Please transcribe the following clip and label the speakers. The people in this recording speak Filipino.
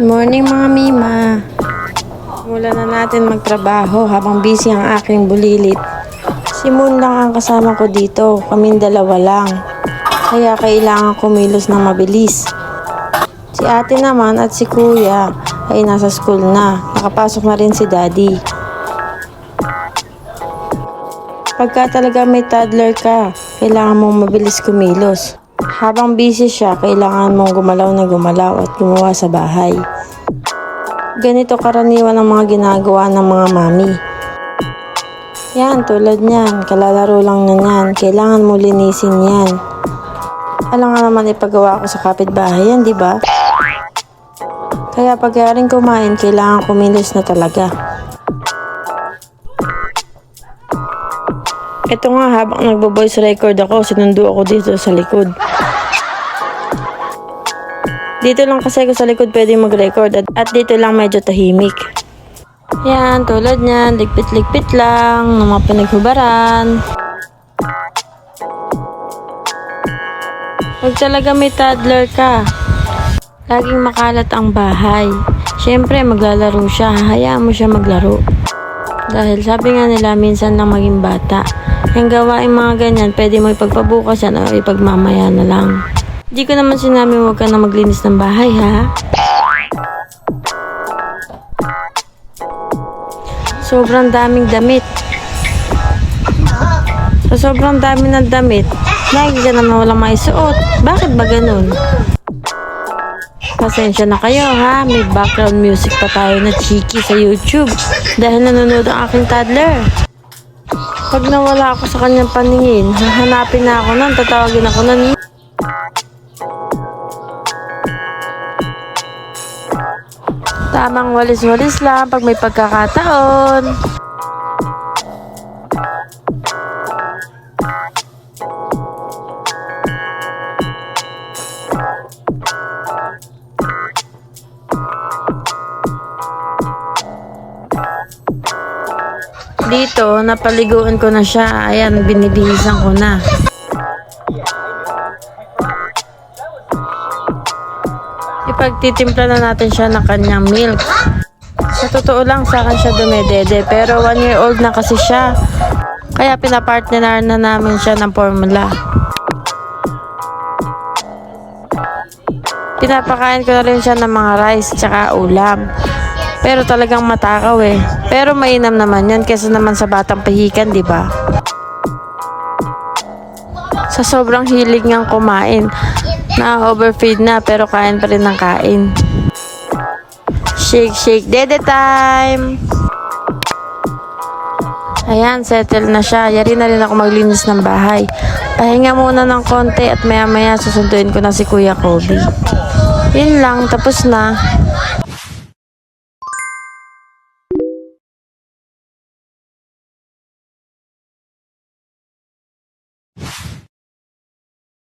Speaker 1: Morning mga Mima. Mula na natin magtrabaho habang busy ang aking bulilit. Si Moon lang ang kasama ko dito, kaming dalawa lang. Kaya kailangan kumilos ng mabilis. Si ate naman at si kuya ay nasa school na. Nakapasok na rin si daddy. Pagka talaga may toddler ka, kailangan mong mabilis kumilos. Habang busy siya, kailangan mong gumalaw na gumalaw at gumawa sa bahay. Ganito karaniwan ang mga ginagawa ng mga mami. Yan, tulad niyan, kalalaro lang na yan, kailangan mo linisin yan. Alam nga naman ipagawa ko sa kapitbahay yan, di ba? Kaya pagka rin kumain, kailangan kumilos na talaga. Ito nga, habang nagbo-voice record ako, sinundo ako dito sa likod. Dito lang kasi ako sa likod pwede mag-record at dito lang medyo tahimik. Yan, tulad niyan, ligpit-ligpit lang, ng mga pinaghubaran. Pag talaga may toddler ka, laging makalat ang bahay. Siyempre, maglalaro siya, hayaan mo siya maglaro. Dahil sabi nga nila, minsan lang maging bata. Yung gawain mga ganyan, pwede mo ipagpabukas yan o ipagmamaya na lang. Di ko naman sinabi huwag ka na maglinis ng bahay, ha? Sobrang daming damit. Sa sobrang dami ng damit, lagi ka naman walang maisuot. Bakit ba ganun? Pasensya na kayo, ha? May background music pa tayo na cheeky sa YouTube dahil nanonood ang aking toddler. Pag nawala ako sa kanyang paningin, hahanapin na ako nun, tatawagin ako nun. Tamang walis-walis lang pag may pagkakataon. Dito, napaliguan ko na siya. Ayan, binibihisan ko na. Ipagtitimpla na natin siya ng kanyang milk. Sa totoo lang, sa akin siya dumedede. Pero 1-year-old na kasi siya. Kaya pinapartner na namin siya ng formula. Pinapakain ko na rin siya ng mga rice tsaka ulam. Pero talagang matakaw eh. Pero mainam naman yan kesa naman sa batang pahikan, di ba? Sa sobrang hilig niyang kumain, na-overfeed na pero kain pa rin ng kain. Shake, shake, dede time! Ayan, settle na siya. Yari na rin ako maglinis ng bahay. Pahinga muna ng konti at maya-maya susunduin ko na si Kuya Kobe. Yun lang, tapos na.